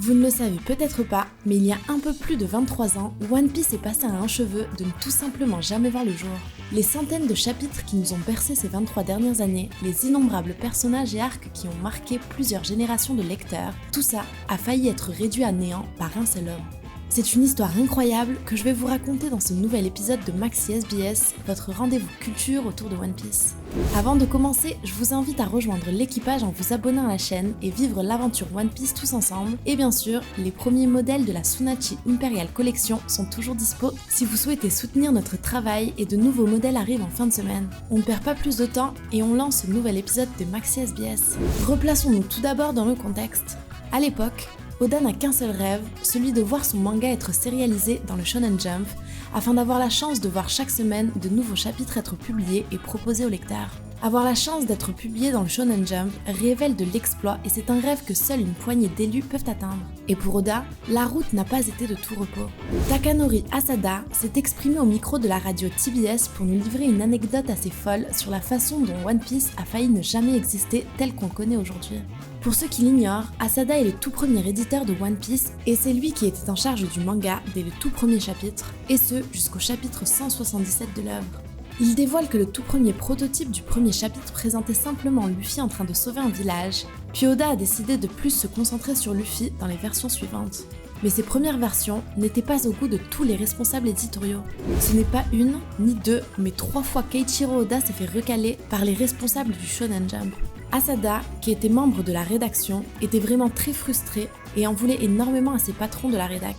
Vous ne le savez peut-être pas, mais il y a un peu plus de 23 ans, One Piece est passé à un cheveu de ne tout simplement jamais voir le jour. Les centaines de chapitres qui nous ont bercés ces 23 dernières années, les innombrables personnages et arcs qui ont marqué plusieurs générations de lecteurs, tout ça a failli être réduit à néant par un seul homme. C'est une histoire incroyable que je vais vous raconter dans ce nouvel épisode de Maxi SBS, votre rendez-vous culture autour de One Piece. Avant de commencer, je vous invite à rejoindre l'équipage en vous abonnant à la chaîne et vivre l'aventure One Piece tous ensemble. Et bien sûr, les premiers modèles de la Tsunachi Imperial Collection sont toujours dispo si vous souhaitez soutenir notre travail et de nouveaux modèles arrivent en fin de semaine. On ne perd pas plus de temps et on lance ce nouvel épisode de Maxi SBS. Replaçons-nous tout d'abord dans le contexte. À l'époque, Oda n'a qu'un seul rêve, celui de voir son manga être sérialisé dans le Shonen Jump, afin d'avoir la chance de voir chaque semaine de nouveaux chapitres être publiés et proposés aux lecteurs. Avoir la chance d'être publié dans le Shonen Jump révèle de l'exploit et c'est un rêve que seule une poignée d'élus peuvent atteindre. Et pour Oda, la route n'a pas été de tout repos. Takanori Asada s'est exprimé au micro de la radio TBS pour nous livrer une anecdote assez folle sur la façon dont One Piece a failli ne jamais exister tel qu'on le connaît aujourd'hui. Pour ceux qui l'ignorent, Asada est le tout premier éditeur de One Piece et c'est lui qui était en charge du manga dès le tout premier chapitre, et ce jusqu'au chapitre 177 de l'œuvre. Il dévoile que le tout premier prototype du premier chapitre présentait simplement Luffy en train de sauver un village, puis Oda a décidé de plus se concentrer sur Luffy dans les versions suivantes. Mais ces premières versions n'étaient pas au goût de tous les responsables éditoriaux. Ce n'est pas une, ni deux, mais 3 fois qu'Eiichiro Oda s'est fait recaler par les responsables du Shonen Jump. Asada, qui était membre de la rédaction, était vraiment très frustré et en voulait énormément à ses patrons de la rédac.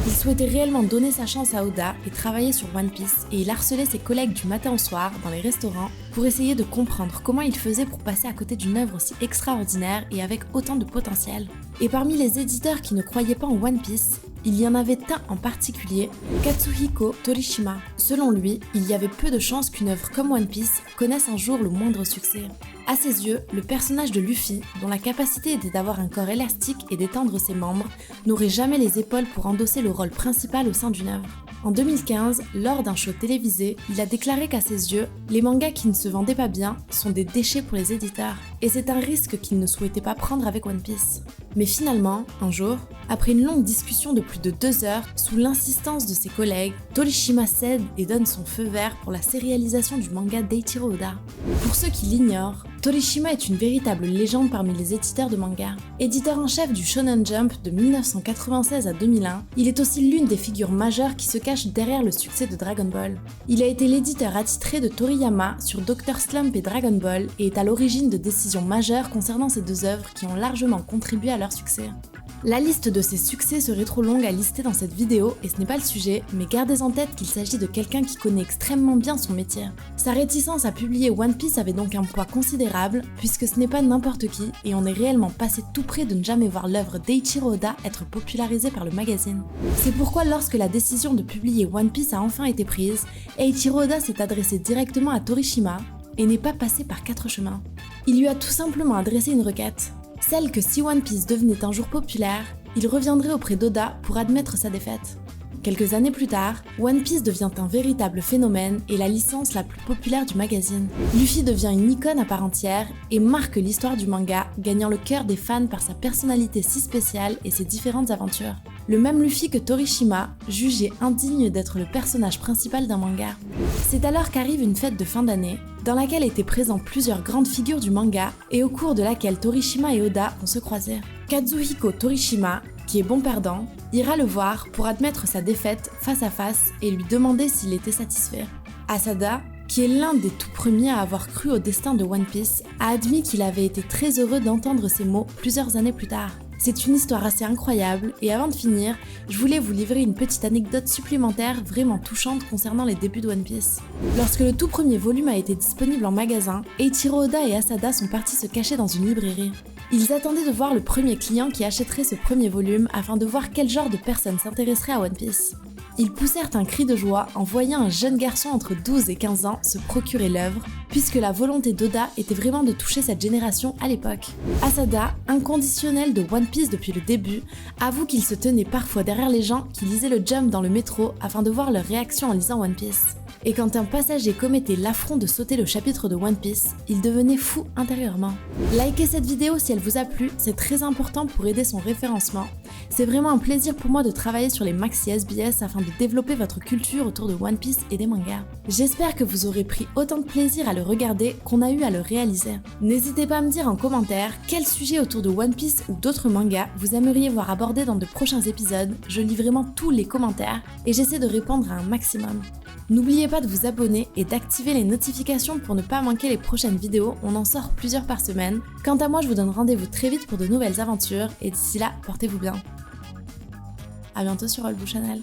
Il souhaitait réellement donner sa chance à Oda et travailler sur One Piece et il harcelait ses collègues du matin au soir dans les restaurants pour essayer de comprendre comment il faisait pour passer à côté d'une œuvre aussi extraordinaire et avec autant de potentiel. Et parmi les éditeurs qui ne croyaient pas en One Piece, il y en avait un en particulier, Katsuhiko Torishima. Selon lui, il y avait peu de chances qu'une œuvre comme One Piece connaisse un jour le moindre succès. À ses yeux, le personnage de Luffy, dont la capacité était d'avoir un corps élastique et d'étendre ses membres, n'aurait jamais les épaules pour endosser le rôle principal au sein d'une œuvre. En 2015, lors d'un show télévisé, il a déclaré qu'à ses yeux, les mangas qui ne se vendaient pas bien sont des déchets pour les éditeurs, et c'est un risque qu'il ne souhaitait pas prendre avec One Piece. Mais finalement, un jour, après une longue discussion de plus de 2 heures, sous l'insistance de ses collègues, Torishima cède et donne son feu vert pour la sérialisation du manga d'Eiichiro Oda. Pour ceux qui l'ignorent, Torishima est une véritable légende parmi les éditeurs de manga. Éditeur en chef du Shonen Jump de 1996 à 2001, il est aussi l'une des figures majeures qui se cachent derrière le succès de Dragon Ball. Il a été l'éditeur attitré de Toriyama sur Dr. Slump et Dragon Ball et est à l'origine de décisions majeures concernant ces 2 œuvres qui ont largement contribué à leur succès. La liste de ses succès serait trop longue à lister dans cette vidéo et ce n'est pas le sujet, mais gardez en tête qu'il s'agit de quelqu'un qui connaît extrêmement bien son métier. Sa réticence à publier One Piece avait donc un poids considérable, puisque ce n'est pas n'importe qui et on est réellement passé tout près de ne jamais voir l'œuvre d'Eiichiro Oda être popularisée par le magazine. C'est pourquoi lorsque la décision de publier One Piece a enfin été prise, Eiichiro Oda s'est adressé directement à Torishima et n'est pas passé par 4 chemins. Il lui a tout simplement adressé une requête. Celle que si One Piece devenait un jour populaire, il reviendrait auprès d'Oda pour admettre sa défaite. Quelques années plus tard, One Piece devient un véritable phénomène et la licence la plus populaire du magazine. Luffy devient une icône à part entière et marque l'histoire du manga, gagnant le cœur des fans par sa personnalité si spéciale et ses différentes aventures. Le même Luffy que Torishima, jugé indigne d'être le personnage principal d'un manga. C'est alors qu'arrive une fête de fin d'année, dans laquelle étaient présents plusieurs grandes figures du manga et au cours de laquelle Torishima et Oda vont se croiser. Kazuhiko Torishima, qui est bon perdant, ira le voir pour admettre sa défaite face à face et lui demander s'il était satisfait. Asada, qui est l'un des tout premiers à avoir cru au destin de One Piece, a admis qu'il avait été très heureux d'entendre ces mots plusieurs années plus tard. C'est une histoire assez incroyable et avant de finir, je voulais vous livrer une petite anecdote supplémentaire vraiment touchante concernant les débuts de One Piece. Lorsque le tout premier volume a été disponible en magasin, Eiichiro Oda et Asada sont partis se cacher dans une librairie. Ils attendaient de voir le premier client qui achèterait ce premier volume afin de voir quel genre de personne s'intéresserait à One Piece. Ils poussèrent un cri de joie en voyant un jeune garçon entre 12 et 15 ans se procurer l'œuvre, puisque la volonté d'Oda était vraiment de toucher cette génération à l'époque. Asada, inconditionnel de One Piece depuis le début, avoue qu'il se tenait parfois derrière les gens qui lisaient le Jump dans le métro afin de voir leur réaction en lisant One Piece. Et quand un passager commettait l'affront de sauter le chapitre de One Piece, il devenait fou intérieurement. Likez cette vidéo si elle vous a plu, c'est très important pour aider son référencement. C'est vraiment un plaisir pour moi de travailler sur les maxi SBS afin de développer votre culture autour de One Piece et des mangas. J'espère que vous aurez pris autant de plaisir à le regarder qu'on a eu à le réaliser. N'hésitez pas à me dire en commentaire quel sujet autour de One Piece ou d'autres mangas vous aimeriez voir abordé dans de prochains épisodes. Je lis vraiment tous les commentaires et j'essaie de répondre à un maximum. N'oubliez pas de vous abonner et d'activer les notifications pour ne pas manquer les prochaines vidéos, on en sort plusieurs par semaine. Quant à moi, je vous donne rendez-vous très vite pour de nouvelles aventures et d'ici là, portez-vous bien. À bientôt sur All Blue Channel.